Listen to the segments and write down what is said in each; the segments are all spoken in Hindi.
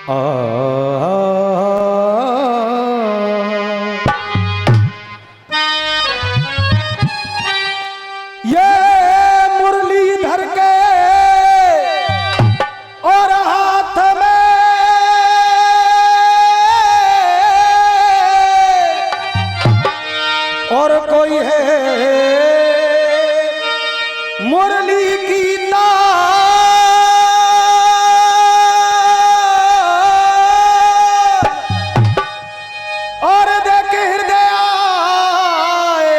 ये मुरलीधर के और हाथ में और कोई है मुरली की और देखे हृदय आए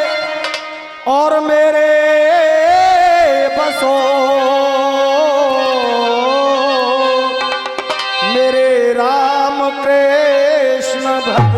और मेरे बसो मेरे राम कृष्ण भक्त।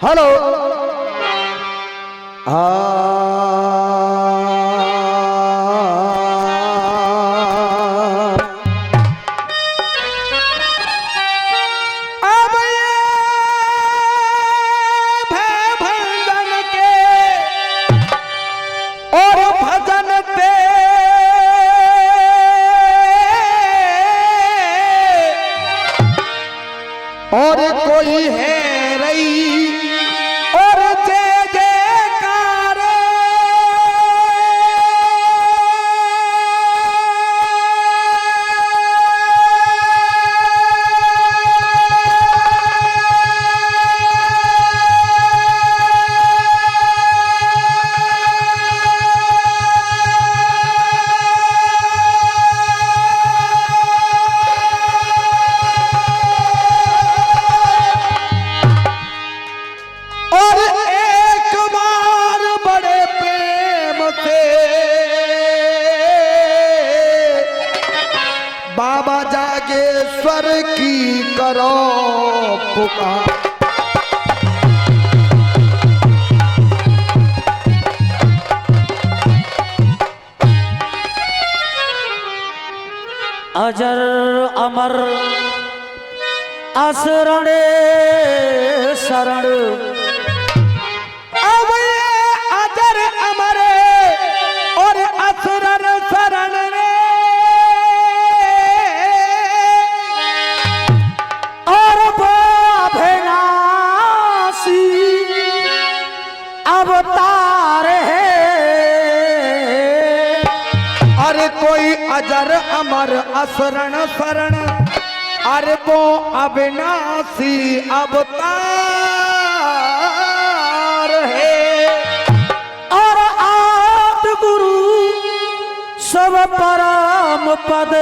हेलो अब ये भजन के और भजन पे और कोई है रही और जय जयकार और एक बार बड़े प्रेम से बाबा जागेश्वर की करो पुकार। अजर अमर असरणे शरण अब ये अजर अमर और असुरन शरण रे और अभिनाशी अवतार है। अरे कोई अजर अमर असरण शरण अरे वो अविनाशी अवतार है। और आदि गुरु सब परम पद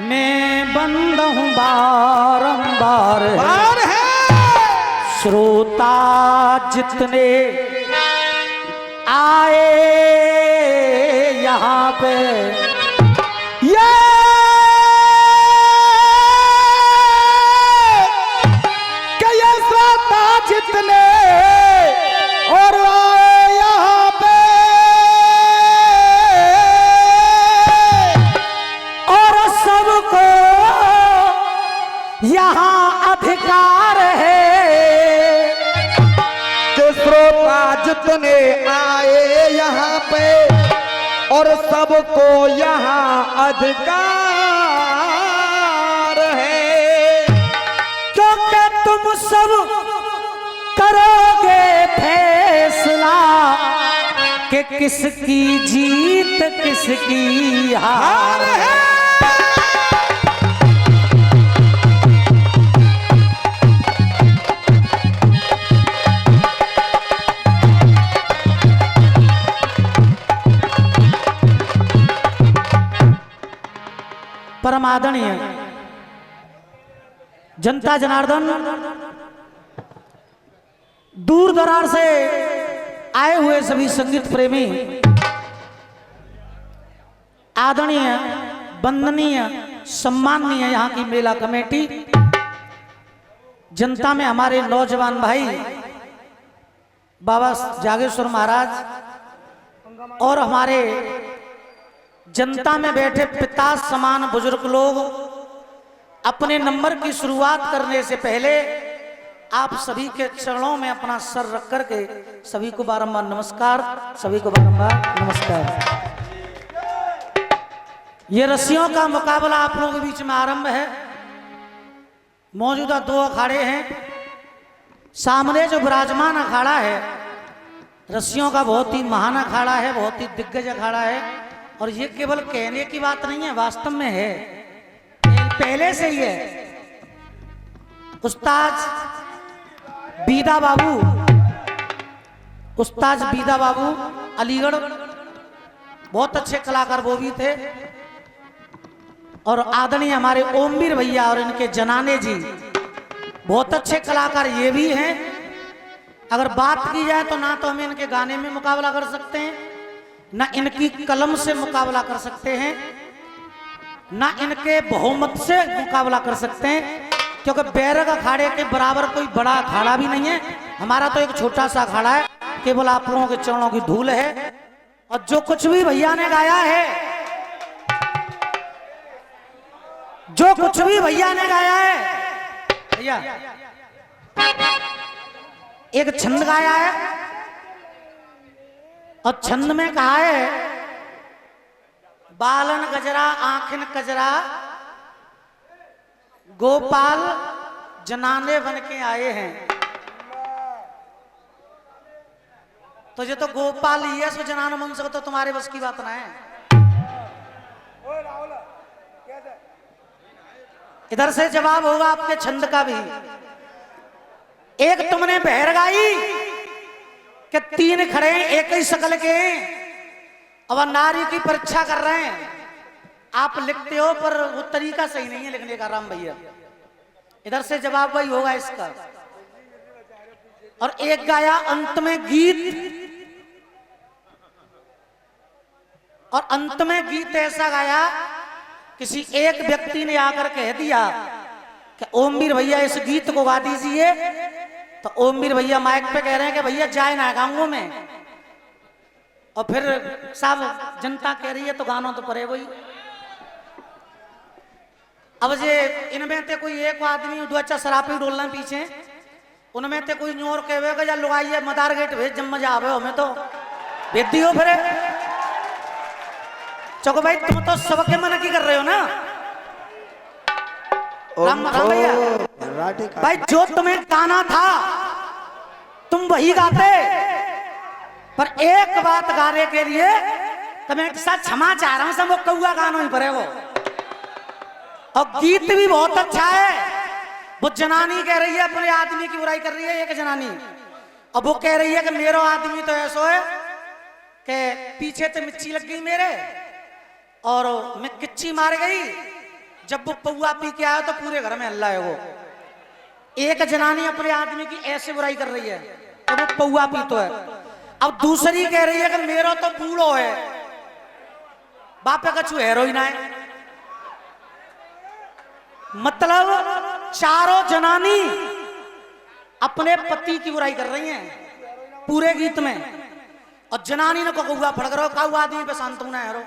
मैं बंद हूँ बारंबार बार है श्रोता जितने आए यहाँ पे ये श्रोता जितने और आए यहाँ पे और सबको यहाँ अधिकार है कि श्रोता जितने आए यहाँ पे और सबको यहाँ अधिकार है। क्योंकि तुम सब करोगे फैसला कि किसकी जीत किसकी हार है। परम आदरणीय जनता जनार्दन, दूर दरार से आए हुए सभी संगीत प्रेमी, आदरणीय वंदनीय सम्माननीय यहाँ की मेला कमेटी, जनता में हमारे नौजवान भाई बाबा जागेश्वर महाराज और हमारे जनता में बैठे पिता समान बुजुर्ग लोग, अपने नंबर की शुरुआत करने से पहले आप सभी के चरणों में अपना सर रख करके सभी को बारंबार नमस्कार, सभी को बारंबार नमस्कार। ये रस्सियों का मुकाबला आप लोगों के बीच में आरंभ है। मौजूदा 2 अखाड़े हैं। सामने जो विराजमान अखाड़ा है रस्सियों का बहुत ही महान अखाड़ा है, बहुत ही दिग्गज अखाड़ा है। और ये केवल कहने की बात नहीं है, वास्तव में है, पहले से ही है। उस्ताद बीदा बाबू अलीगढ़ बहुत अच्छे कलाकार वो भी थे। और आदरणीय हमारे ओमवीर भैया और इनके जनाने जी बहुत अच्छे कलाकार ये भी हैं। अगर बात की जाए तो ना तो हम इनके गाने में मुकाबला कर सकते हैं, ना इनकी कलम से मुकाबला कर सकते हैं, ना इनके बहुमत से मुकाबला कर सकते हैं, क्योंकि बैरग अखाड़े के बराबर कोई बड़ा अखाड़ा भी नहीं है। हमारा तो एक छोटा सा अखाड़ा है, केवल आप लोगों के चरणों की धूल है। और जो कुछ भी भैया ने गाया है, जो कुछ भी भैया ने गाया है, भैया एक छंद गाया है और छंद में कहा है, बालन गजरा आंखिन कजरा गोपाल जनाने बन के आए हैं। तो ये तो गोपाल ही है, सो जनाना बन सको तो तुम्हारे बस की बात ना है। इधर से जवाब होगा आपके छंद का भी। एक तुमने बहर गाई कि 3 खड़े हैं एक ही शकल के, अब नारी की परीक्षा कर रहे हैं। आप लिखते हो पर वो तरीका सही नहीं है लिखने का राम भैया। इधर से जवाब वही होगा इसका। और एक गाया अंत में गीत, और अंत में गीत ऐसा गाया, किसी एक व्यक्ति ने आकर कह दिया कि ओमवीर भैया इस गीत को गा दीजिए। तो ओमवीर भैया माइक पे कह रहे हैं कि भैया जाए ना गाऊंगा मैं। और फिर साहब जनता कह रही है तो गाना तो पड़े वही। अब जे इनमें ते कोई एक आदमी दो अच्छा शराबी डोलना पीछे, उनमें ते कोई न्योर कहेगा या लुगाइए मदार गेट भेज जब मजा आवे हमें तो भेज दियो। फिर चौको भाई तुम तो सबके मन की कर रहे हो ना राम भैया। भाई जो तुम्हें गाना था तुम वही गाते, पर एक बात गाने के लिए तुम्हें साथ क्षमा चाह रहा हूं, सब वो कौआ गाना ही पर है वो। और गीत भी बहुत अच्छा है। वो जनानी कह रही है अपने आदमी की बुराई कर रही है एक जनानी, अब वो कह रही है कि मेरा आदमी तो ऐसा है कि पीछे तो मिर्ची लग गई मेरे और मैं किच्ची मार गई। जब वो पौआ पी के आया तो पूरे घर में हल्ला है। वो एक जनानी अपने आदमी की ऐसे बुराई कर रही है तो वो पौआ पी तो है। अब दूसरी कह रही है कि मेरा तो बूढ़ो है, बापे का छू हेरोइन है। मतलब चारों जनानी अपने पति की बुराई कर रही हैं पूरे गीत में। और जनानी ने कौआ फड़क रहा, काऊ आदमी पे शांत होना है।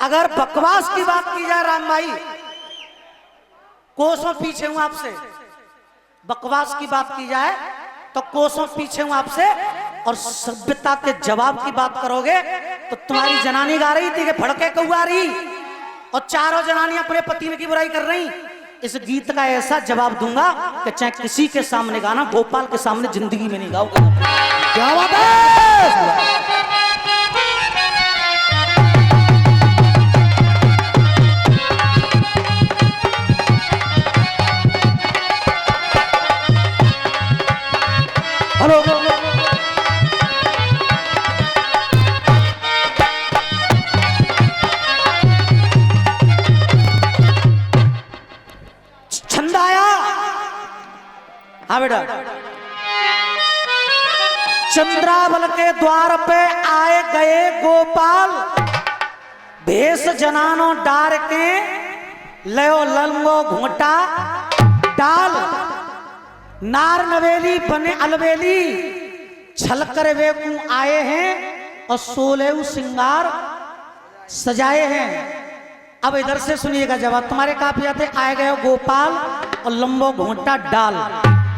अगर बकवास की बात की जाए राम भाई, कोसों पीछे हूं आपसे। बकवास की बात की जाए तो कोसों पीछे हूं आपसे। और सभ्यता के जवाब की बात करोगे तो तुम्हारी जनानी गा रही थी कि फड़के कौआ रही, और चारों जनानी अपने पति की बुराई कर रही। इस गीत का ऐसा जवाब दूंगा कि चाहे किसी के सामने गाना, गोपाल के सामने जिंदगी में नहीं गाओगे। क्या बात है। हेलो छंद आया। हाँ बेटा, चंद्रावल के द्वार पे आए गए गोपाल, भेष जनानो डार के लयो लंगो घूंटा डाल। नार नवेली बने अलवेली छल कर वे को आए हैं और 16 श्रृंगार सजाए हैं। अब इधर से सुनिएगा जवाब। तुम्हारे काफिया थे आए गए गोपाल और लंबो घोंटा डाल।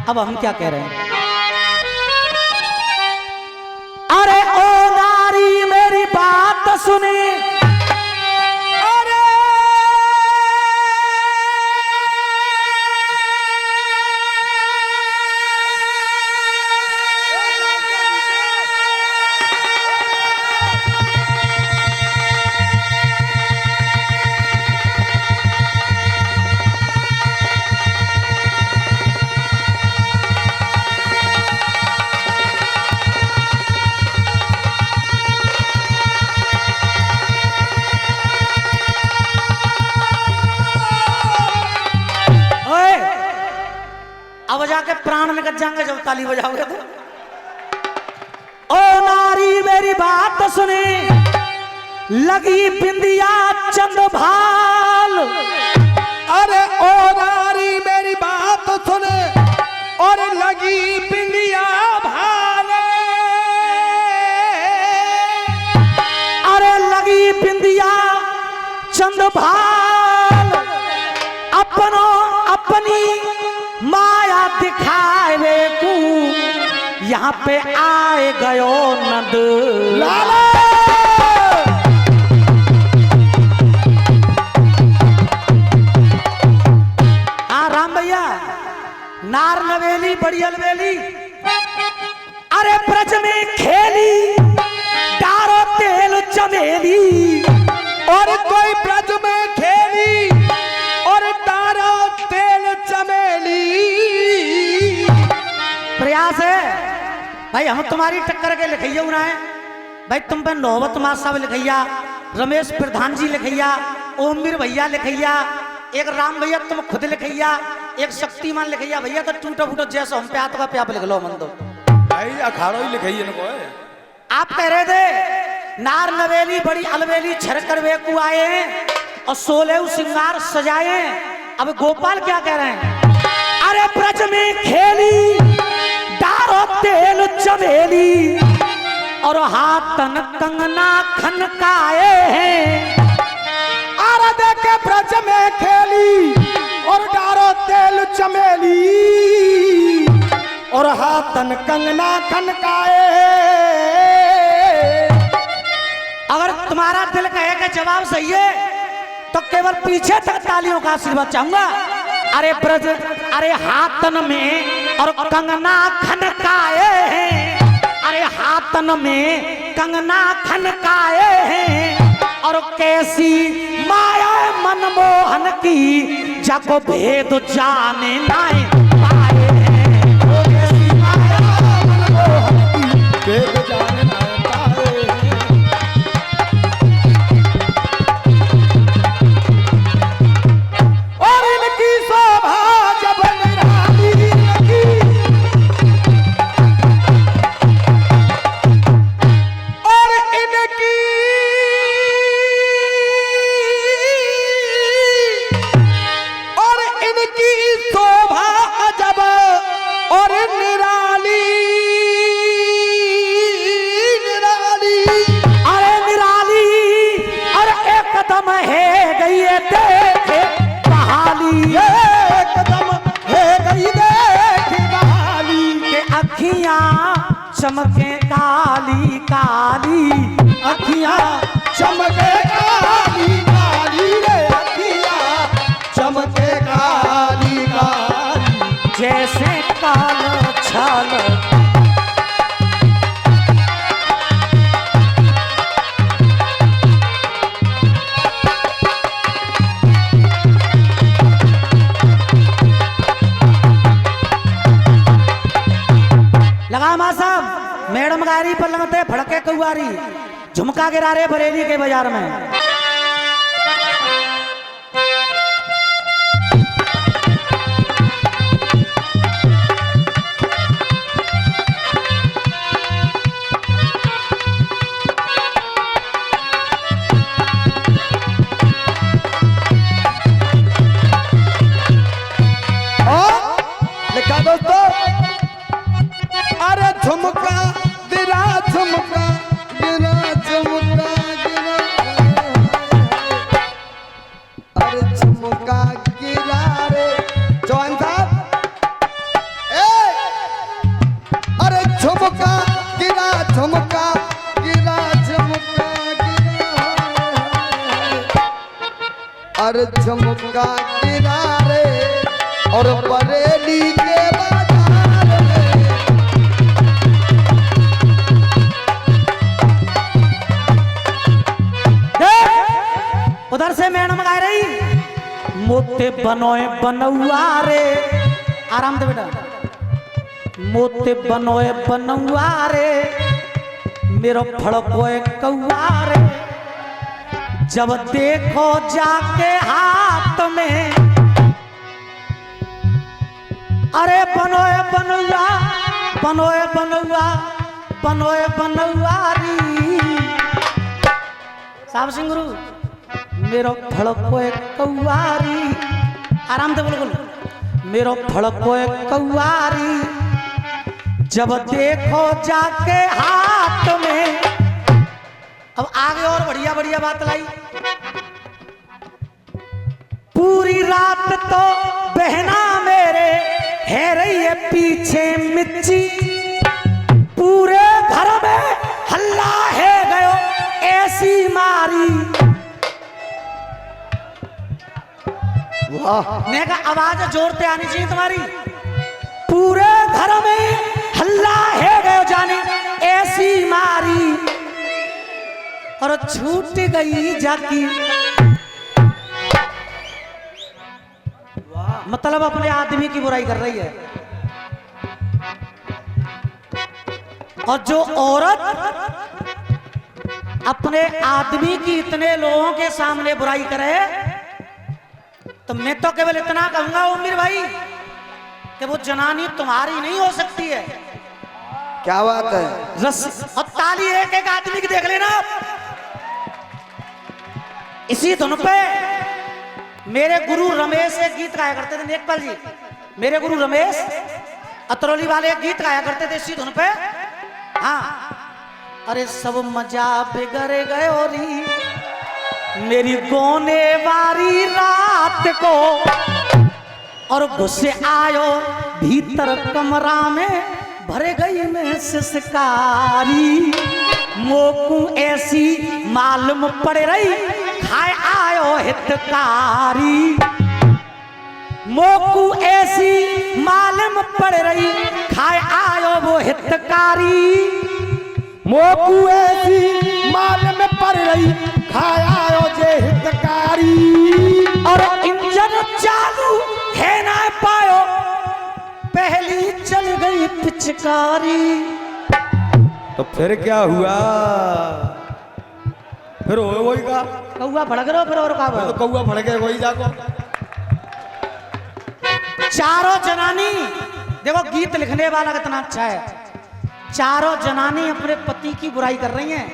अब हम क्या कह रहे हैं? अरे ओ नारी मेरी बात सुने, अब जाके प्राण निकल जाएंगे जब ताली बजाओगे तो। ओ नारी मेरी बात सुने, लगी बिंदिया चंद भाल। अरे ओ नारी मेरी बात सुने, और लगी बिंदिया भाल। अरे लगी बिंदिया चंद भाल, अपनो अपनी माया दिखावे को यहाँ पे आए गयो नंद लाला। हाँ राम भैया, नार नवेली बड़ी अलवेली, अरे ब्रज में खेली डारो तेल चमेली। और कोई ब्रज में खेली और डारो तेल चमेली। प्रयास है भाई, हम तुम्हारी टक्कर के लिखैया उना है भाई। तुम पे नौबत मास साहब लिखैया, रमेश प्रधान जी लिखैया, ओमवीर भैया लिखैया, एक राम भैया तुम खुद लिखैया, एक शक्तिमान लिखैया। भैया तो टूटो फूटो जैसो हम पे आतो का पे आप लिख लो मन दो भाई। अखाड़ो ही लिखैया इनको है। आप कह रहे थे नार नवेली बड़ी अलवेली छरकर वे को आए हैं और 16 श्रृंगार सजाए। अब गोपाल क्या कह रहे हैं? अरे ब्रज में खेली डारो तेल चमेली, और हाथन कंगना खनकाए हैं। अरे देखे ब्रज में खेली और डारो तेल चमेली, और हाथन कंगना खनकाए। अगर तुम्हारा दिल कहे कि जवाब सही है तो केवल पीछे तक तालियों का आशीर्वाद चाहूंगा। अरे ब्रज, अरे हाथन में और कंगना खनकाए हैं, अरे हाथन में कंगना खनकाए हैं। और कैसी माया मनमोहन की, जाको भेद जाने नाए पाए हैं। कैसी माया मनमोहन की, भेद जाने नाए पाए हैं। और इनकी शोभा जब निराली लगी, और इनकी शोभा जब और निराली निराली, अरे निराली, अरे एकदम है गई है देखे बहाली। एकदम है गई देख बहाली। के अखियां चमके काली काली, अखियां चमके काली काली रे, अखियां चमके काली काली। जैसे काल छल। लगा मा साहब, मैडम गारी पर लगते फड़के कौआरी, झुमका गिरा रे बरेली के बाजार में। लिखा दोस्तों, झुमका किनारे और बरेली के बाजार में। उधर से मैडम गा रही, मोते बनोए बनौआ रे, आराम से बेटा, मोते बनोए बनौआ रे, मेरो फड़कोए कौआ रे, जब देखो जाके हाथ में, अरे बनोए बनौआ, बनोए बनौआ, बनोए बनौआ री। साहब सिंह गुरु, मेरो फड़कोए कौआरी, आराम से बोलो, मेरो फड़कोए कौआरी, जब देखो जाके हाथ में। अब आगे और बढ़िया बढ़िया बात लाई। पूरी रात तो बहना मेरे है रही है पीछे मिर्ची, पूरे घर में हल्ला है गयो ऐसी मारी। मैं कहा आवाज जोर से आनी चाहिए तुम्हारी। पूरे घर में हल्ला है गयो जाने ऐसी मारी, और छूट गई जाकी। मतलब अपने आदमी की बुराई कर रही है। और जो औरत अपने आदमी की इतने लोगों के सामने बुराई करे, तो मैं तो केवल इतना कहूंगा उम्मीर भाई कि वो जनानी तुम्हारी नहीं हो सकती है। क्या बात है? और ताली एक एक आदमी की देख लेना। इसी धुन पे मेरे गुरु रमेश एक गीत गाया करते थे, नेकपाल जी, मेरे गुरु रमेश अतरौली वाले एक गीत गाया करते थे इसी धुन पे। हाँ, अरे सब मजा बिगड़ गयो री मेरी गोने वाली रात को, और घुसे आयो भीतर कमरा में भर गई मैं सिसकारी। मोकू ऐसी मालूम पड़ रही खाए आयो हितकारी। मोकू ऐसी मालूम पड़ रही खाए आयो वो हितकारी। मोकू ऐसी माल में पड़ रही खाया जे हितकारी। और इंजन चालू है ना पायो पहली चल गई पिचकारी। तो फिर क्या हुआ? फिर हो वही का कौआ भड़क रहा, फिर और का तो कौआ भड़के वही जाको। चारों जनानी, देखो गीत लिखने वाला कितना अच्छा है। चारों जनानी अपने पति की बुराई कर रही हैं,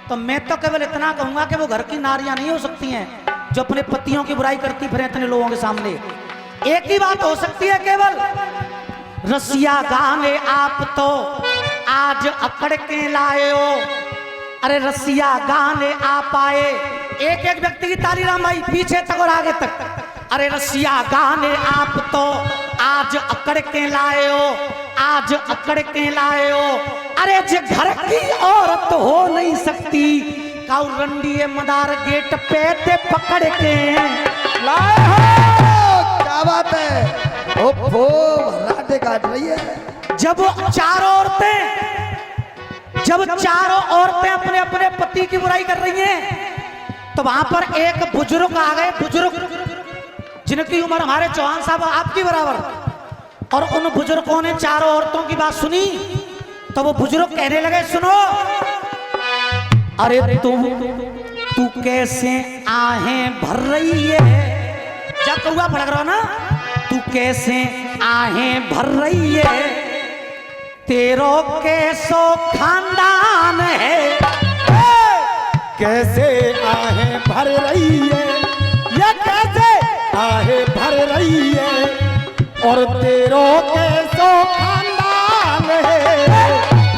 तो मैं तो केवल इतना कहूंगा कि वो घर की नारियां नहीं हो सकती हैं जो अपने पतियों की बुराई करती फिर इतने लोगों के सामने। एक ही बात हो सकती है केवल, रसिया गाने आप तो आज अकड़ के लाए हो। अरे रसिया गाने आप आए, एक एक व्यक्ति की ताली राम भाई, पीछे तक और आगे तक। अरे रसिया गाने आप तो आज अकड़ के लाए हो, आज अकड़ के लाए हो। अरे जो घर की औरत हो नहीं सकती, काउ रंडी मदार गेट पे ते पकड़ के लाए हो। क्या बात है? ओफो, राटे काट रही है। जब चारों औरतें अपने अपने पति की बुराई कर रही हैं, तो वहां पर एक बुजुर्ग आ गए, बुजुर्ग जिनकी उम्र हमारे चौहान साहब आपकी बराबर। और उन बुजुर्गों ने चारों औरतों की बात सुनी, तो वो बुजुर्ग कहने लगे, सुनो, अरे तू कैसे आहें भर रही है। जब कौआ भड़क रहा ना, तू कैसे आहें भर रही है, तेरो कैसो खानदान है। कैसे आहें भर रही है, ये कैसे आहें भर रही है, और तेरो कैसो खानदान है।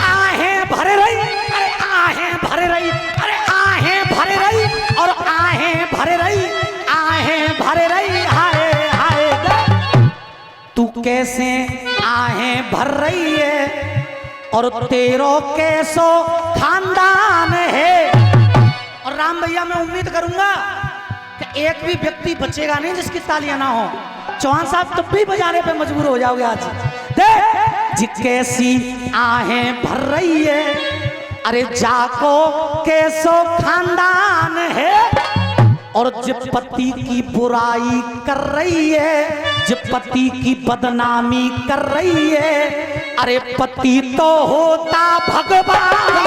आहें भर रही, अरे आहें भर रही, अरे आहें भर रही, और आहें भर रही, आहें भर रही, हाय हाय। तू कैसे आहें भर रही है, और तेरो कैसो खानदान है। और राम भैया, मैं उम्मीद करूंगा कि एक भी व्यक्ति बचेगा नहीं जिसकी तालियां ना हो। चौहान साहब तुम भी बजाने पे मजबूर हो जाओगे आज। देख कैसी आहें भर रही है, अरे जाको कैसो खानदान है, और जब पति की बुराई कर रही है, जब पति की बदनामी कर रही है, अरे पति तो होता भगवान,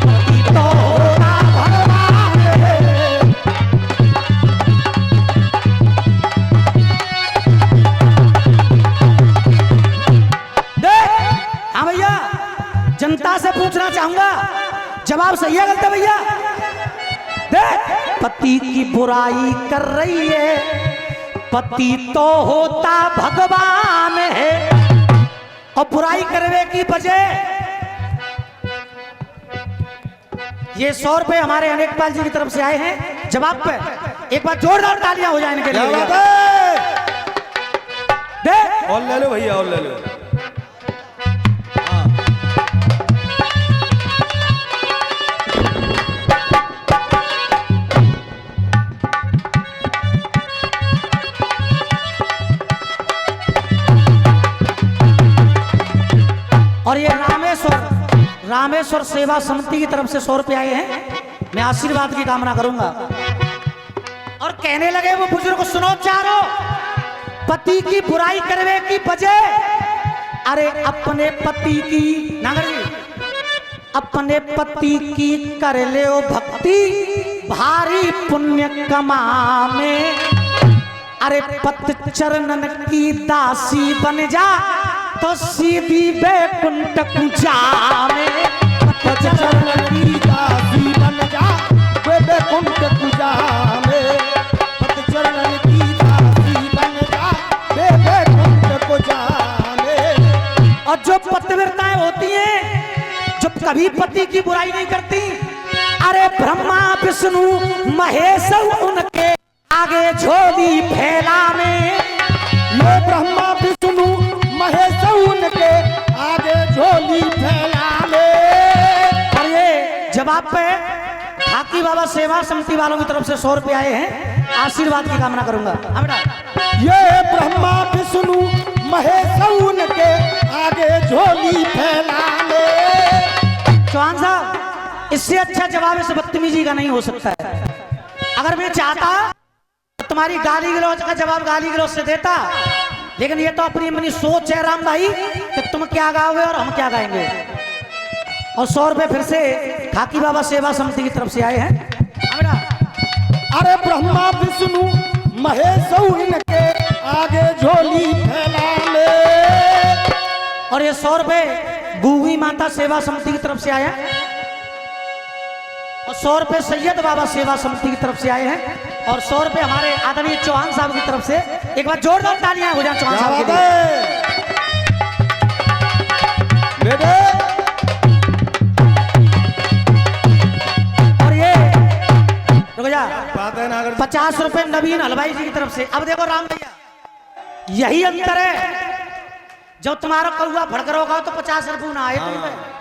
पति तो होता भगवान है। देख हाँ भैया, जनता से पूछना चाहूंगा, जवाब सही है गलत है भैया? देख पति की बुराई कर रही है, पति तो होता भगवान है, और बुराई करने की वजह ये 100 रुपए हमारे अनेकपाल जी की तरफ से आए हैं। जवाब पे एक बार जोरदार तालियां हो जाए इनके लिए। देख और ले लो भैया, और ले लो। और ये रामेश्वर सेवा समिति की तरफ से 100 रुपए आए हैं। मैं आशीर्वाद की कामना करूंगा। और कहने लगे वो बुजुर्ग, सुनो चारो, पति की बुराई करने की वजह, अरे अपने पति की नागर जी, अपने पति की कर ले भक्ति, भारी पुण्य कमामे, अरे पत चरणन की दासी बन जा, तो सीधी बैकुंठ पूजा में, पत चरणन की दासी बन जा, वे बैकुंठ पूजा में, पत चरणन की दासी बन जा, वे बैकुंठ पूजा में। और जो पतिव्रताएं होती हैं, जो कभी पति की बुराई नहीं करती, अरे ब्रह्मा विष्णु महेश उनके आगे झोली फैला में, ये ब्रह्मा विष्णु महेश उनके आगे झोली फैला ले। और ये जवाब पे ठाकी बाबा सेवा समिति वालों की तरफ से 100 रुपए आए हैं। आशीर्वाद की कामना करूंगा। हाँ बेटा, ये ब्रह्मा विष्णु महेश उनके आगे झोली फैला ले। चौहान साहब, इससे अच्छा जवाब इस बदतमीजी का नहीं हो सकता है। अगर मैं चाहता तो तुम्हारी गाली गलौज का जवाब गाली गलौज से देता, लेकिन ये तो अपनी अपनी सोच है राम भाई कि तुम क्या गाओगे और हम क्या गाएंगे। और 100 रुपए फिर से खाकी बाबा सेवा समिति की तरफ से आए हैं। अरे ब्रह्मा विष्णु महेश इनके आगे झोली फैला ले। और ये 100 रुपए गूगी माता सेवा समिति की तरफ से आए हैं, और 100 रुपए सैयद बाबा सेवा समिति की तरफ से आए हैं, और 100 रुपए हमारे आदरणीय चौहान साहब की तरफ से। एक बार जोरदार तालियां हो जाए चौहान साहब के लिए। और ये रुक जा, 50 रुपए नवीन हलवाई जी की तरफ से। अब देखो राम भैया, यही अंतर है, जब तुम्हारा कौआ भड़कर होगा तो 50 रुपये ना आए तुम्हें।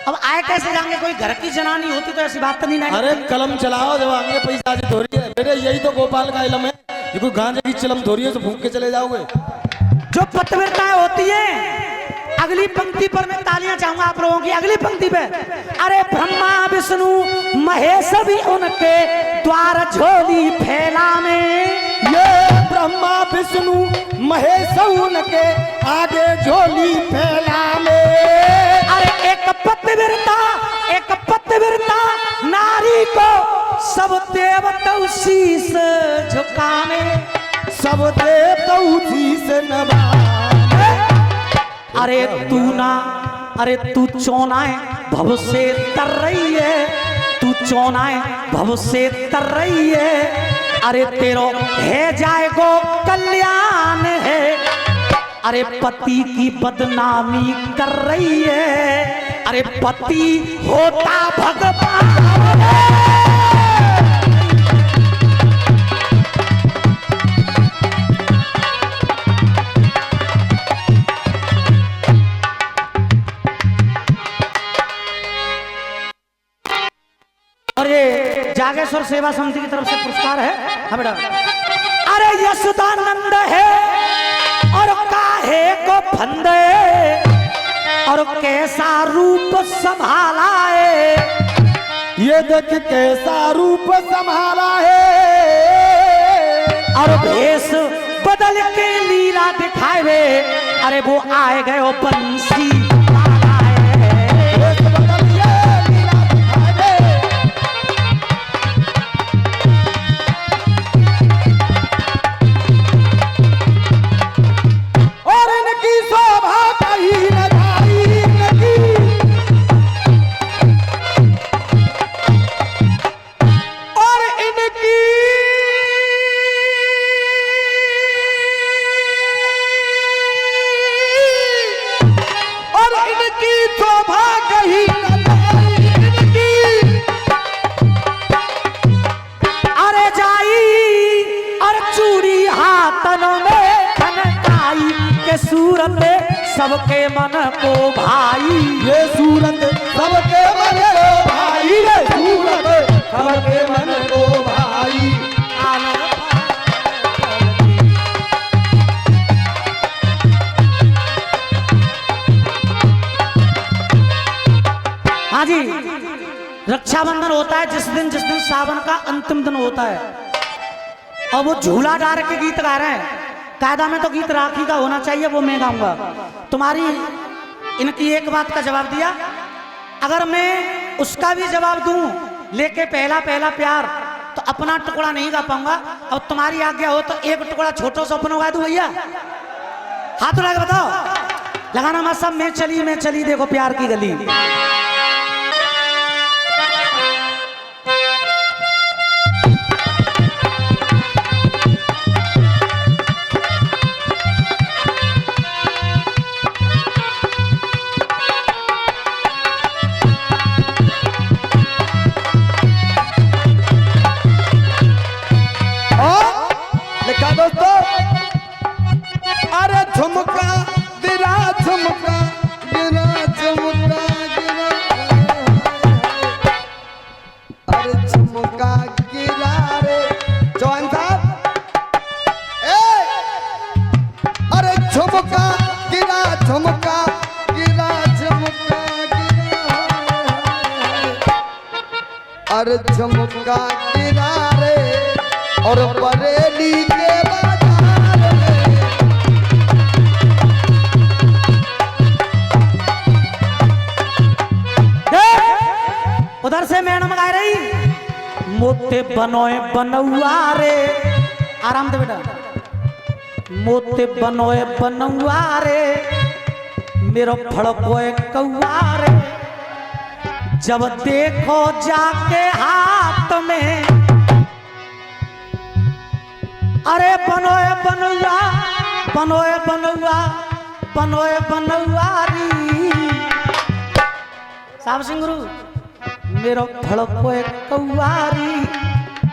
अब आए कैसे जाएंगे? कोई घर की जनानी होती तो ऐसी बात तो नहीं ना। अरे कलम चलाओ, जब आगे पैसा थोड़ी है बेटे, यही तो गोपाल का इलम है। ये कोई गांजे की चिलम थोड़ी है तो फूंक के चले जाओगे। जो पतिव्रताएं होती हैं, अगली पंक्ति पर मैं तालियां चाहूंगा आप लोगों की। अगली पंक्ति पे, अरे ब्रह्मा विष्णु महेश भी उनके द्वार झोली फैला में, ये ब्रह्मा विष्णु महेश उनके आगे झोली फैला में। अरे एक पतिव्रता नारी को सब देवता शीस झुकाने, सब देवता शीस नवाने। अरे तू चौनाए भव से तर रही है, तू चौनाए भव से तर रही है, अरे तेरो है जाएगो कल्याण है, अरे पति की बदनामी कर रही है, अरे पति होता भगवान। रामेश्वर सेवा समिति की तरफ से पुरस्कार है। हाँ बेटा। अरे यशोदानंद है और काहे को फंदे और कैसा रूप संभाला है, ये देख कैसा रूप संभाला है, और भेष बदल के लीला दिखाए। अरे वो आए गए ओ बंसी वाला है। भेष बदल ये लीला दिखाए। और इनकी शोभा कहीं न जाई, इनकी और इनकी और इनकी शोभा कहीं न जाई, इनकी अरे जाई और चूड़ी हाथनों में खनकाई के सूरत सबके मन को भाई। ये सूरत सबके मन को भाई, ये सूरत सबके मन को भाई। हाँ जी, रक्षाबंधन होता है जिस दिन सावन का अंतिम दिन होता है, और वो झूला डाल के गीत गा रहे हैं। कायदा में तो गीत राखी का होना चाहिए, वो मैं गाऊंगा। तुम्हारी इनकी एक बात का जवाब दिया, अगर मैं उसका भी जवाब दूं लेके पहला पहला प्यार, तो अपना टुकड़ा नहीं गा पाऊंगा। और तुम्हारी आज्ञा हो तो एक टुकड़ा छोटो सा अपना गा दूं भैया। हाथ उठा के बताओ, लगाना मत सब। मैं चली देखो प्यार की गली। लिखा दोस्तों, अरे झुमका गिरा झुमका गिरा झुमका गिरा, अरे झुमका गिरा रे जवान साहब, अरे झुमका गिरा झुमका गिरा झुमका गिरा, अरे झुमका गिरा रे और बरेली के बाजार में। उधर से मैडम गा रही, मोते बनोए बनौआ रे। आराम दे बेटा। मोते बनोए बनौआ रे, मेरो फड़कोए कौआ रे, जब देखो जाके हाथ में, अरे बनोए बनौआ बनोए बनौआ बनोए बनौआरी। साहब सिंह गुरु, मेरो फड़कोए कौआरी।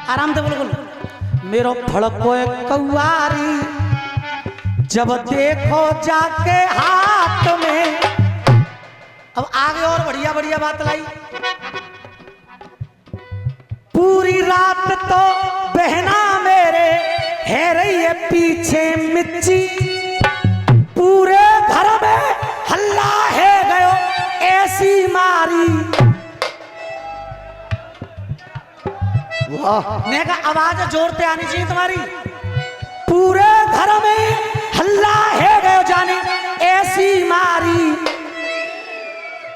आराम से बिल्कुल। मेरो फड़कोए कौआरी, जब देखो जाके हाथ में। अब आगे और बढ़िया बढ़िया बात लाई। पूरी रात तो बहना मेरे है रही है पीछे मिर्ची, पूरे घर में हल्ला है गयो ऐसी मारी। वाह, मैं कहा आवाज जोर से आनी चाहिए तुम्हारी। पूरे घर में हल्ला है गयो जाने ऐसी मारी,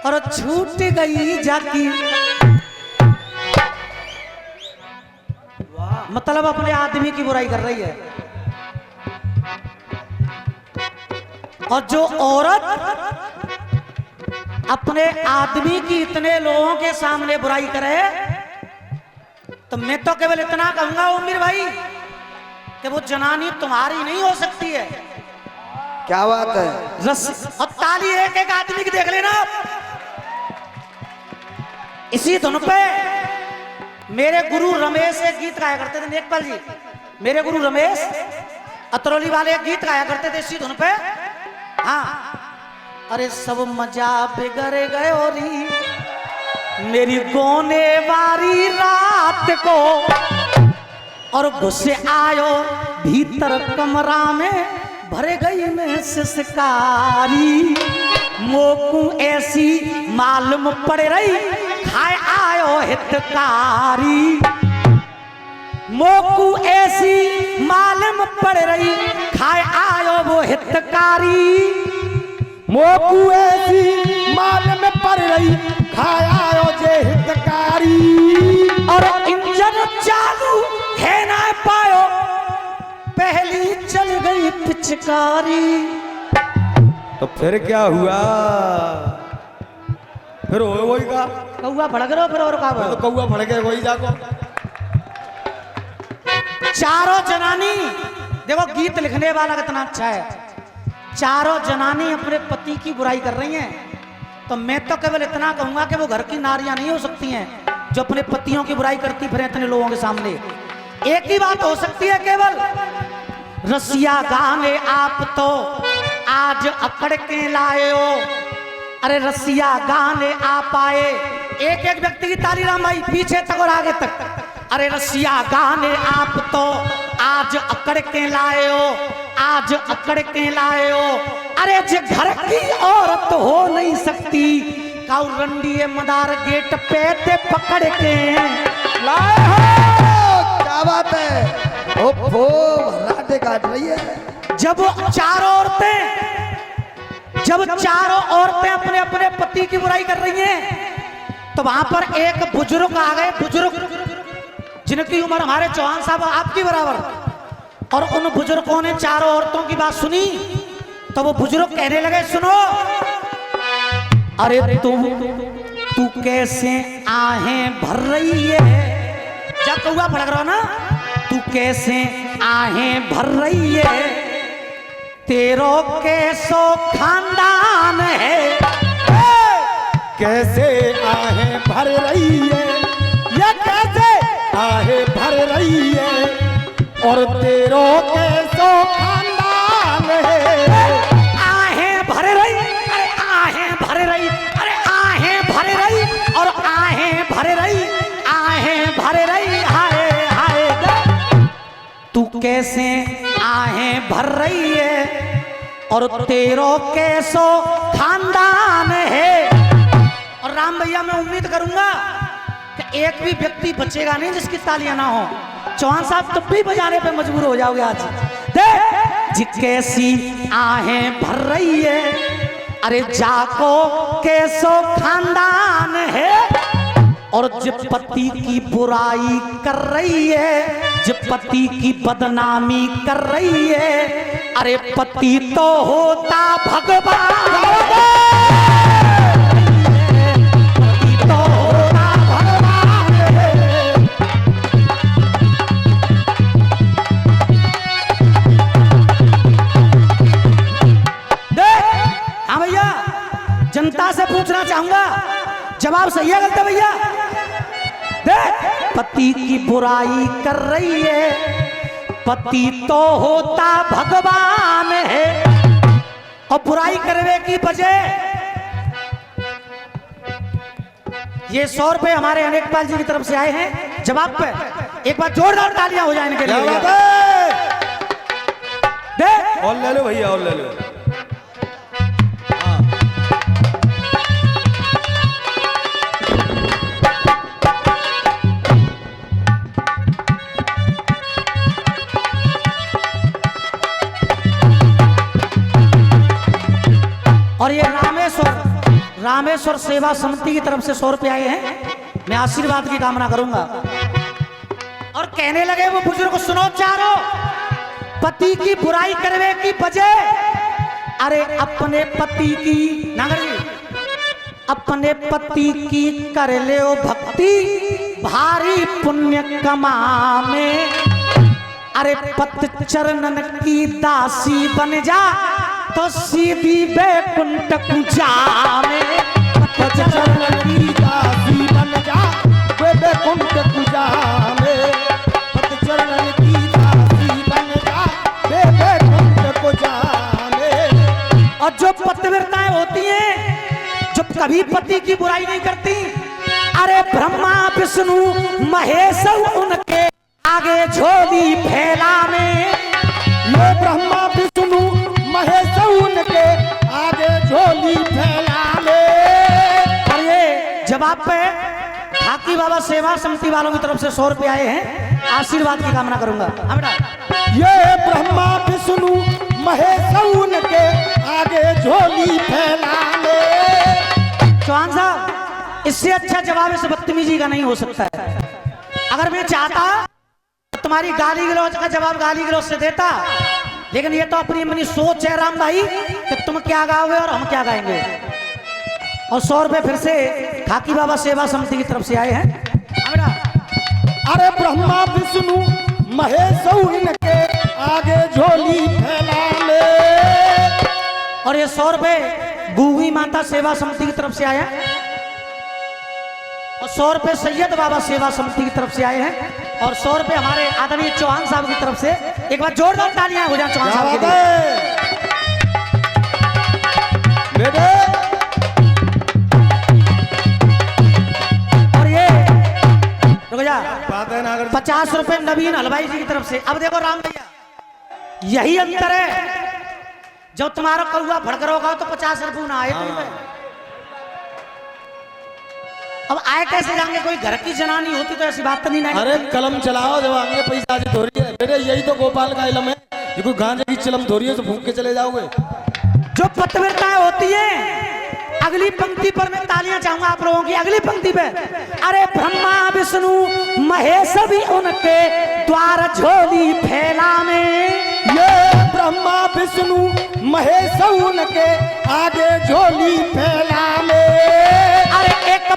और छूट गई जाकी। मतलब अपने आदमी की बुराई कर रही है। और जो औरत अपने आदमी की इतने लोगों के सामने बुराई करे, तो मैं तो केवल इतना कहूंगा उम्मीर भाई कि वो जनानी तुम्हारी नहीं हो सकती है। क्या बात है। और ताली एक एक आदमी की देख लेना। इसी धुन पे मेरे गुरु रमेश एक गीत गाया करते थे। नेकपाल जी, मेरे गुरु रमेश अतरौली वाले एक गीत गाया करते थे इसी धुन पे। हाँ, अरे सब मजा बिगड़ गए री, मेरी गोने वाली रात को और घुसे आयो भीतर कमरा में भर गई मैं सिसकारी मोकू ऐसी मालूम पड़ रही खाए आयो हितकारी मोकू ऐसी मालूम पड़ रही खाए आयो वो हितकारी मोकू ऐसी माल में पड़ रही खाया जे हितकारी और इंजन चालू है ना पायो पहली चल गई पिचकारी। तो फिर क्या हुआ? फिर हो वही का कौआ भड़क रहा फिर और का तो कौआ फड़के वही जाको। चारों जनानी देखो गीत लिखने वाला कितना अच्छा है। चारों जनानी अपने पति की बुराई कर रही हैं तो मैं तो केवल इतना कहूंगा कि वो घर की नारियां नहीं हो सकती हैं जो अपने पतियों की बुराई करती फिर इतने लोगों के सामने। एक ही बात हो सकती है केवल रसिया गाने आप तो आज अकड़ के लाए हो। अरे रसिया गाने आप आए एक एक व्यक्ति की ताली राम भाई पीछे तक और आगे तक। अरे रसिया गाने आप तो आज अकड़ के लाए हो आज अकड़ के लाए हो। अरे जे घर की औरत हो नहीं सकती काउ रंडी मदार गेट पे ते पकड़ के लाए हो। क्या बात है? ओफो राटे काट रही है। जब चारों औरतें अपने अपने पति की बुराई कर रही हैं तो वहां पर एक बुजुर्ग आ गए बुजुर्ग जिनकी उम्र हमारे चौहान साहब आपकी बराबर और उन बुजुर्गों ने चारों औरतों की बात सुनी तो वो बुजुर्ग कहने लगे सुनो अरे तू कैसे आहें भर रही है जब कौआ फड़क रहा ना तू कैसे आहें भर रही है तेरो कैसो खानदान है कैसे आहें भर रही है ये कैसे आहें भर रही है और तेरो कैसो खानदान है। आहें भर रही अरे आहें भर रही अरे आहें भर रही और आहें भर रही आहें भर रही हाय हाय तू कैसे आहें भर रही है और तेरो कैसो खानदान है। और राम भैया मैं उम्मीद करूंगा कि एक भी व्यक्ति बचेगा नहीं जिसकी तालियां ना हो। चौहान साहब तब भी बजाने पे मजबूर हो जाओगे आज। देख जी कैसी आहें भर रही है अरे जाको कैसो खानदान है और जब पति की बुराई कर रही है जब पति की बदनामी कर रही है अरे पति तो होता भगवान पति तो होता भगवान देख हाँ भैया जनता से पूछना चाहूंगा जवाब सही है गलत है भैया। देख पति की बुराई कर रही है पति तो होता भगवान है और बुराई करने की वजह ये 100 रुपए हमारे अनेकपाल जी की तरफ से आए हैं जवाब पे एक बार जोरदार तालियां हो जाए इनके लिए। देख और ले लो भैया और ले लो। और ये रामेश्वर सेवा समिति की तरफ से 100 रुपए आए हैं मैं आशीर्वाद की कामना करूंगा। और कहने लगे वो बुजुर्ग को सुनो चारों पति की बुराई करने की वजह अरे अपने पति की नागर जी अपने पति की कर ले भक्ति भारी पुण्य कमा में अरे पत चरणन की दासी बन जा तो सीधी बैकुंठ पूजा में पत चरणन की दासी बन जा वे बैकुंठ पूजा में पत चरणन की दासी बन जा वे बैकुंठ पूजा में। और जो पतिव्रताएं होती हैं जो कभी पति की बुराई नहीं करती अरे ब्रह्मा विष्णु महेश उनके आगे झोली फैला में। ये ब्रह्मा विष्णु महेश उनके आगे झोली फैला ले। और ये जवाब पे ठाकी बाबा सेवा समिति वालों की तरफ से 100 रुपए आए हैं, आशीर्वाद की कामना करूंगा। हाँ बेटा। ये ब्रह्मा विष्णु महेश उनके आगे झोली फैला ले। चौहान साहब, इससे अच्छा जवाब इस बदतमीजी का नहीं हो सकता है। अगर मैं चाहता तो तुम्हारी गाली गलौज का जवाब गाली गलौज से देता, लेकिन ये तो अपनी अपनी सोच है राम भाई कि तुम क्या गाओगे और हम क्या गाएंगे। और 100 रुपए फिर से खाकी बाबा सेवा समिति की तरफ से आए हैं। हाँ बेटा। अरे ब्रह्मा विष्णु महेश उनके आगे झोली फैला ले। और ये 100 रुपए गूगी माता सेवा समिति की तरफ से आए हैं, और 100 रुपए सैयद बाबा सेवा समिति की तरफ से आए हैं, और 100 रुपए हमारे आदरणीय चौहान साहब की तरफ से। एक बार जोरदार तालियां हो जाए चौहान साहब के लिए। बेटे और ये रुक जा, बात है ना, अगर 50 रुपए नवीन हलवाई जी की तरफ से। अब देखो राम भैया, यही अंतर है, जब तुम्हारा कौआ भड़क होगा तो 50 रुपये ना आए तुम्हें। अब आए कैसे जाएंगे, कोई घर की जनानी होती तो ऐसी बात तो नहीं ना। अरे कलम चलाओ, जब आगे पैसा से थोड़ी है बेटे, यही तो गोपाल का इलम है। ये कोई गांजे की चिलम थोड़ी है तो फूंक के चले जाओगे। जो पतव्रताएं होती हैं, अगली पंक्ति पर मैं तालियां चाहूंगा आप लोगों की। अगली पंक्ति पे अरे ब्रह्मा विष्णु महेश भी उनके द्वार झोली फैला में। ये ब्रह्मा विष्णु महेश उनके आगे झोली फैला में। अरे एक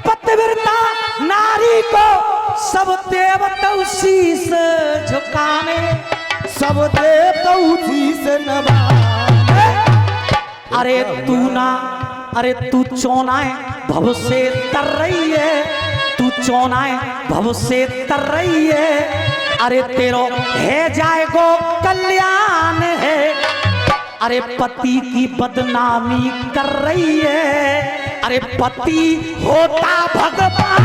पतिव्रता नारी को सब देवता शीस झुकावे। सब देवता शीस नवावे। अरे तू चौनाए भव से तर रही है, तू चौनाए भव से तर रही है। अरे तेरो है जाएगो कल्याण है। अरे पति की बदनामी कर रही है। अरे पति होता भगवान।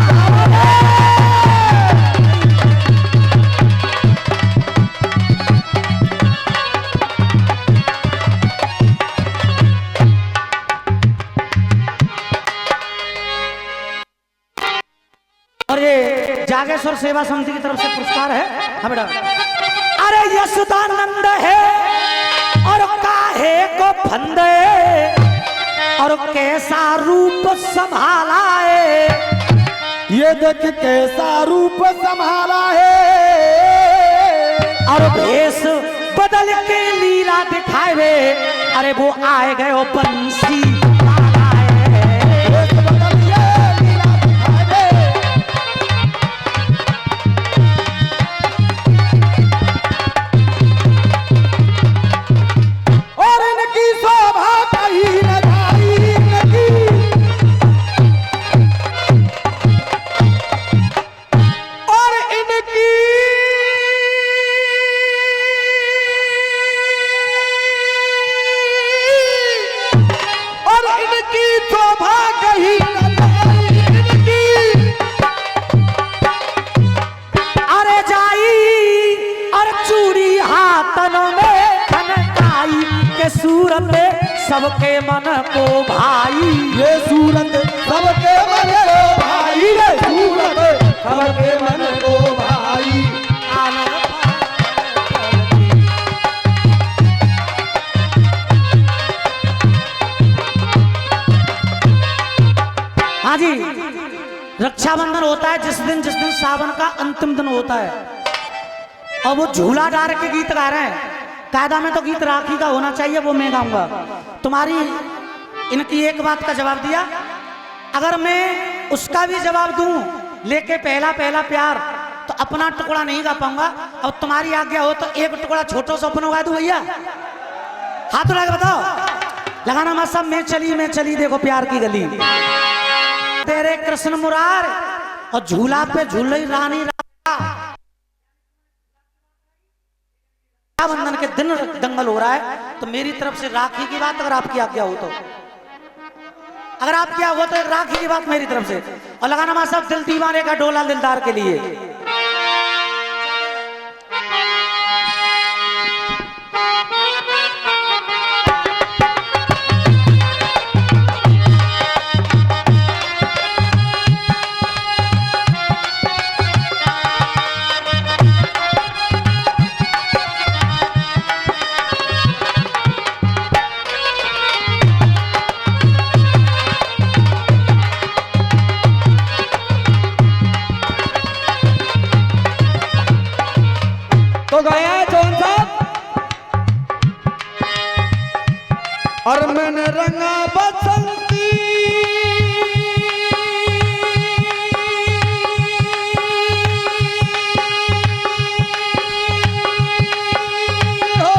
और ये जागेश्वर सेवा समिति की तरफ से पुरस्कार है। हाँ बेटा। अरे यशोदानंद है और काहे को फंदे, और कैसा रूप संभाला है। ये देख कैसा रूप संभाला है। और भेष बदल के लीला दिखाए। अरे वो आए गए वो बंसी वाला है। भेष बदल के लीला दिखाए। और इनकी शोभा कहीं न जाई इनकी। और इनकी शोभा कहीं न जाई इनकी। अरे जाई और चूड़ी हाथनों में खनकाई के सूरत सबके मन को भाई। ये सूरत सबके मन को भाई। ये सूरत सबके मन को भाई। हाँ जी, रक्षाबंधन होता है जिस दिन सावन का अंतिम दिन होता है, और वो झूला डाल के गीत गा रहे हैं। कायदा में तो गीत राखी का होना चाहिए, वो मैं गाऊंगा। तुम्हारी इनकी एक बात का जवाब दिया, अगर मैं उसका भी जवाब दूं लेके पहला पहला प्यार, तो अपना टुकड़ा नहीं गा पाऊंगा। और तुम्हारी आज्ञा हो तो एक टुकड़ा छोटो सा अपना गा दूं भैया। हाथ उठा के बताओ, लगाना मत सब। मैं चली देखो प्यार की गली, तेरे कृष्ण मुरार, और झूला पे झूल रही रानी रक्षाबंधन के दिन दंगल हो रहा है। तो मेरी तरफ से राखी की बात, अगर आपकी आज्ञा हो तो अगर आप क्या हुआ तो एक राखी की बात मेरी तरफ से, और लगाना मां साहब दिल दीवाने का डोला दिलदार के लिए। तो गया जौन साहब, और मैंने रंगा बसंती हो,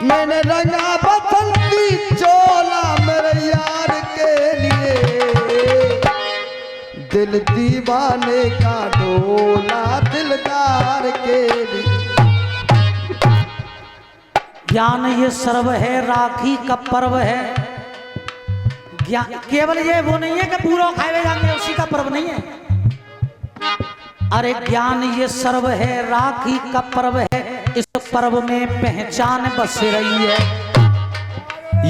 मैंने रंगा बसंती चोला मेरे यार के लिए, दिल दीवाने का डोला दिलदार के लिए। ज्ञान ये सर्व है, राखी का पर्व है। केवल ये वो नहीं है कि पूरा खाए जाएंगे, उसी का पर्व नहीं है। अरे ज्ञान ये सर्व है, राखी का पर्व है, इस पर्व में पहचान बस रही है।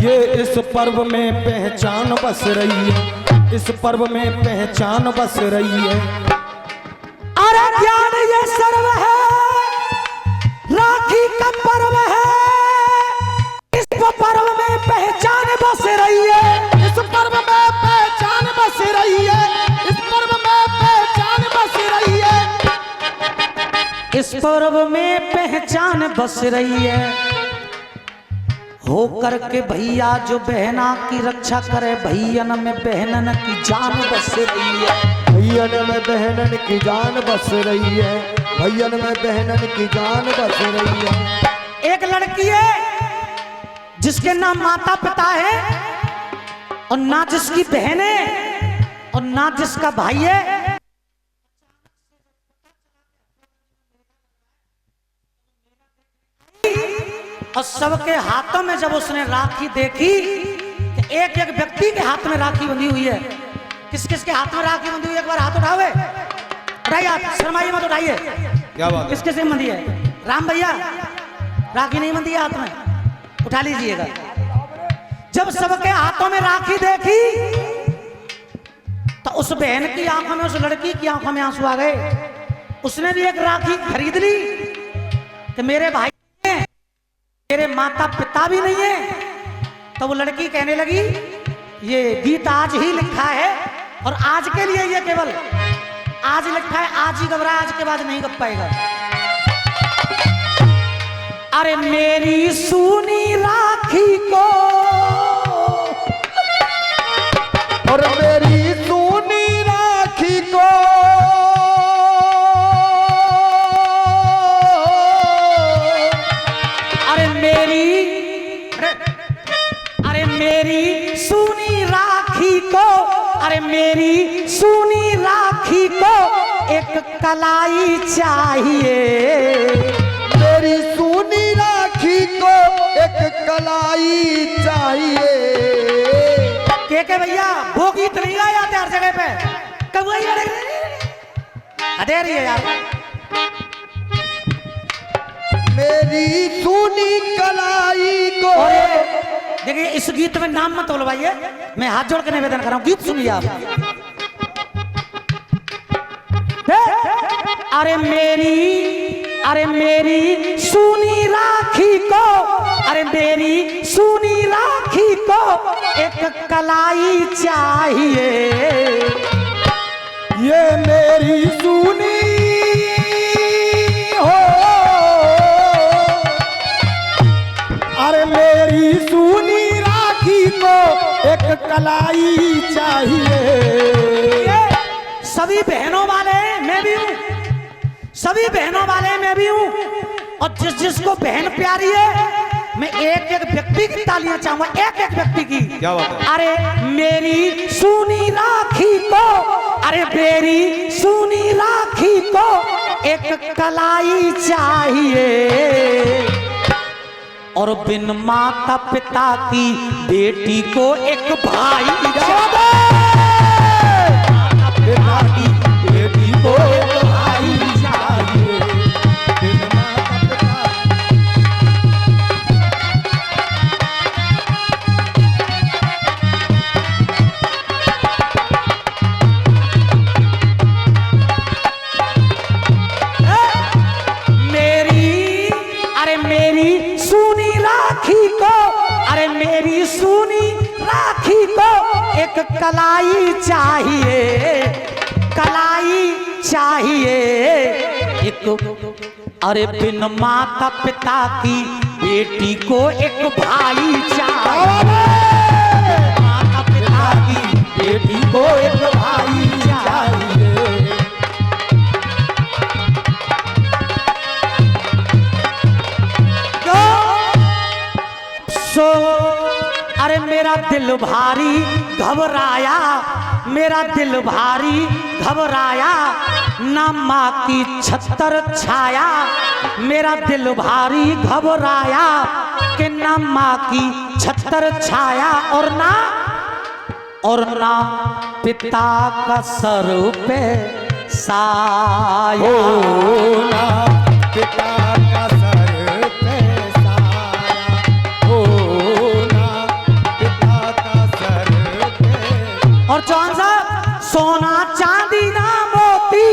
ये इस पर्व में पहचान बस रही है, इस पर्व में पहचान बस रही है। अरे ज्ञान ये सर्व है, राखी का पर्व है, इस पर्व में पहचान बस रही है। इस पर्व में पहचान बस रही है, इस पर्व में पहचान बस रही है, इस पर्व में पहचान बस रही है। हो करके भैया जो बहना की रक्षा करे, भैयन में बहनन की जान बस रही है। भैयन में बहनन की जान बस रही है, भैयन में बहनन की जान बस रही है। एक लड़की है जिसके ना माता पिता है, और ना जिसकी बहन है, और ना जिसका भाई है। और सबके हाथों में जब उसने राखी देखी, एक एक व्यक्ति के हाथ में राखी बंधी हुई है। किस किस के हाथ में राखी बंधी हुई है? एक बार हाथ उठाओ, उठाइए हाथ, शर्माइए मत, उठाइए। क्या बात है? किस किस में बंधी है? राम भैया राखी नहीं बंधी है हाथ में, उठा लीजिएगा। जब सबके हाथों में राखी देखी तो उस बहन की आंखों में, उस लड़की की आंखों में आंसू आ गए। उसने भी एक राखी खरीद ली कि मेरे भाई मेरे माता पिता भी नहीं है। तो वो लड़की कहने लगी ये गीत आज ही लिखा है, और आज के लिए ये केवल आज लिखा है, आज ही गब रहा है, आज के बाद नहीं गप पाएगा। अरे मेरी सूनी राखी को, और मेरी सूनी राखी को, मेरी सूनी राखी को, अरे मेरी सूनी राखी को एक कलाई चाहिए। मेरी सूनी राखी को एक कलाई चाहिए। के भैया वो गीत नहीं गाया जाते हर जगह पे, कब वही अधेर ही है यार। मेरी सूनी कलाई को, देखिए इस गीत में नाम मत बोलवाइए, मैं हाथ जोड़ के निवेदन कर रहा हूं, गीत सुनिए आप। अरे मेरी सूनी राखी को, अरे मेरी सूनी राखी को एक कलाई चाहिए। ये मेरी सूनी हो, अरे मेरी सूनी राखी को एक कलाई चाहिए। सभी बहनों वाले मैं भी हूं, सभी बहनों वाले मैं भी हूं, और जिस जिसको बहन प्यारी है मैं एक एक व्यक्ति की तालियां चाहूंगा, एक एक व्यक्ति की। क्या बात है? अरे मेरी सूनी राखी को, अरे मेरी सूनी राखी को एक कलाई चाहिए। और बिन माता पिता की बेटी को एक भाई चाहिए। पिता की बेटी को एक भाई चाहिए। बिन माता पिता मेरी सूनी राखी को, अरे मेरी सूनी राखी को एक कलाई चाहिए, कलाई चाहिए एक। अरे बिन माता पिता की बेटी को एक भाई चाहिए। माता पिता की बेटी को एक भाई चाहिए। सो अरे मेरा दिल भारी घबराया, मेरा दिल भारी घबराया, ना माँ की छत्तर छाया। मेरा दिल भारी घबराया कि ना माँ की छत्तर छाया, और ना पिता का सर पे साया। ना पिता का सर पे साया, ना पिता का सर पे। और चौहान साहब, सोना चांदी ना मोती,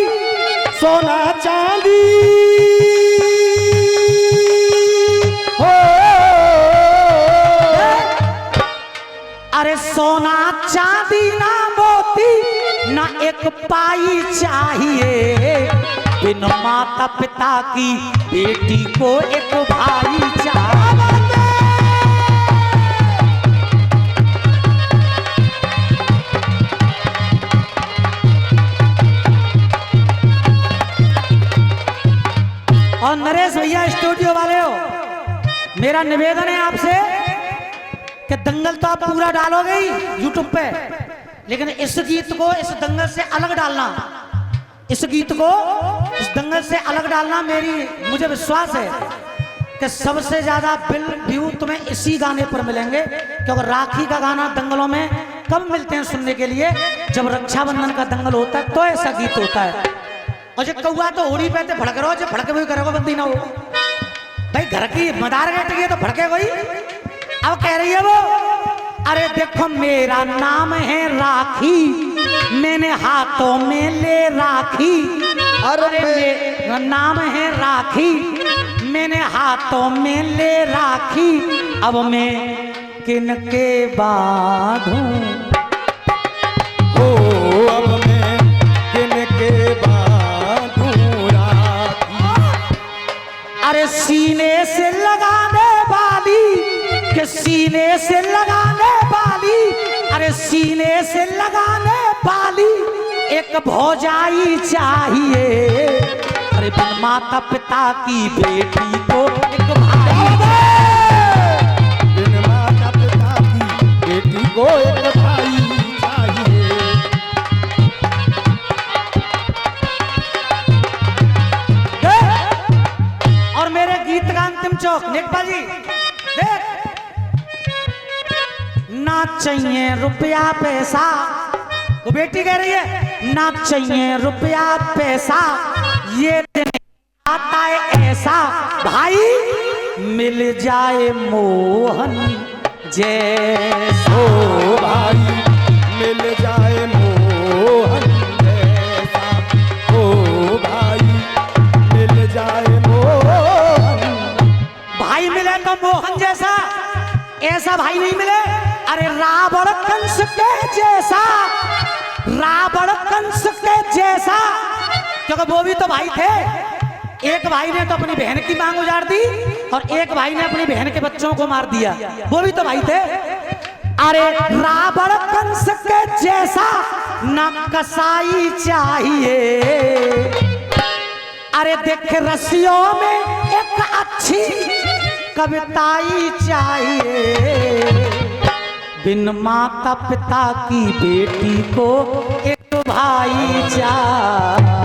सोना चांदी हो, अरे सोना चांदी ना मोती, ना एक पाई चाहिए। बिन माता पिता की बेटी को एक भाई चाहिए। और नरेश भैया स्टूडियो वाले हो, मेरा निवेदन है आपसे कि दंगल तो आप पूरा डालोगे ही यूट्यूब पे, लेकिन इस गीत को इस दंगल से अलग डालना, इस गीत को इस दंगल से अलग डालना। मुझे विश्वास है कि सबसे ज्यादा व्यू तुम्हें इसी गाने पर मिलेंगे, क्योंकि राखी का गाना दंगलों में कब मिलते हैं सुनने के लिए, जब रक्षाबंधन का दंगल होता है तो ऐसा गीत होता है। और जो कौआ तो होड़ी पे भड़क रहो, जो भड़के हुए करोगे बंदी ना हो भाई, घर की मदार गट गई तो भड़के कोई। अब कह रही है वो, अरे देखो मेरा नाम है राखी, मैंने हाथों में ले राखी। अरे मेरा नाम है राखी, मैंने हाथों में ले राखी। अब मैं किनके बांधूं, हो अब मैं किनके बांधूं राखी। अरे सीने से लगाने वाली, के सीने से लगाने वाली, अरे सीने से लगाने वाली एक भौजाई चाहिए। अरे बिन माता पिता की बेटी को एक भाई चाहिए। बिन माता पिता की बेटी को एक भाई चाहिए। और मेरे गीत का अंतिम चौक नेकपाल जी देख, ना चाहिए रुपया पैसा, वो बेटी कह रही है ना चाहिए रुपया पैसा, ये दिन आता है ऐसा भाई मिल जाए मोहन जैसा। ओ भाई मिल जाए मोहन जैसा, ओ भाई मिल जाए मोहन। भाई मिले तो मोहन जैसा, ऐसा भाई नहीं मिले अरे रावण कंस के जैसा, रावण कंस के जैसा, क्योंकि वो भी तो भाई थे। एक भाई ने तो अपनी बहन की मांग उजाड़ दी और एक भाई ने अपनी बहन के बच्चों को मार दिया, वो भी तो भाई थे। अरे रावण कंस के जैसा ना कसाई चाहिए। अरे देख रस्सियों में एक अच्छी कविताई चाहिए। बिन माता पिता की बेटी को एक भाई चाहिए।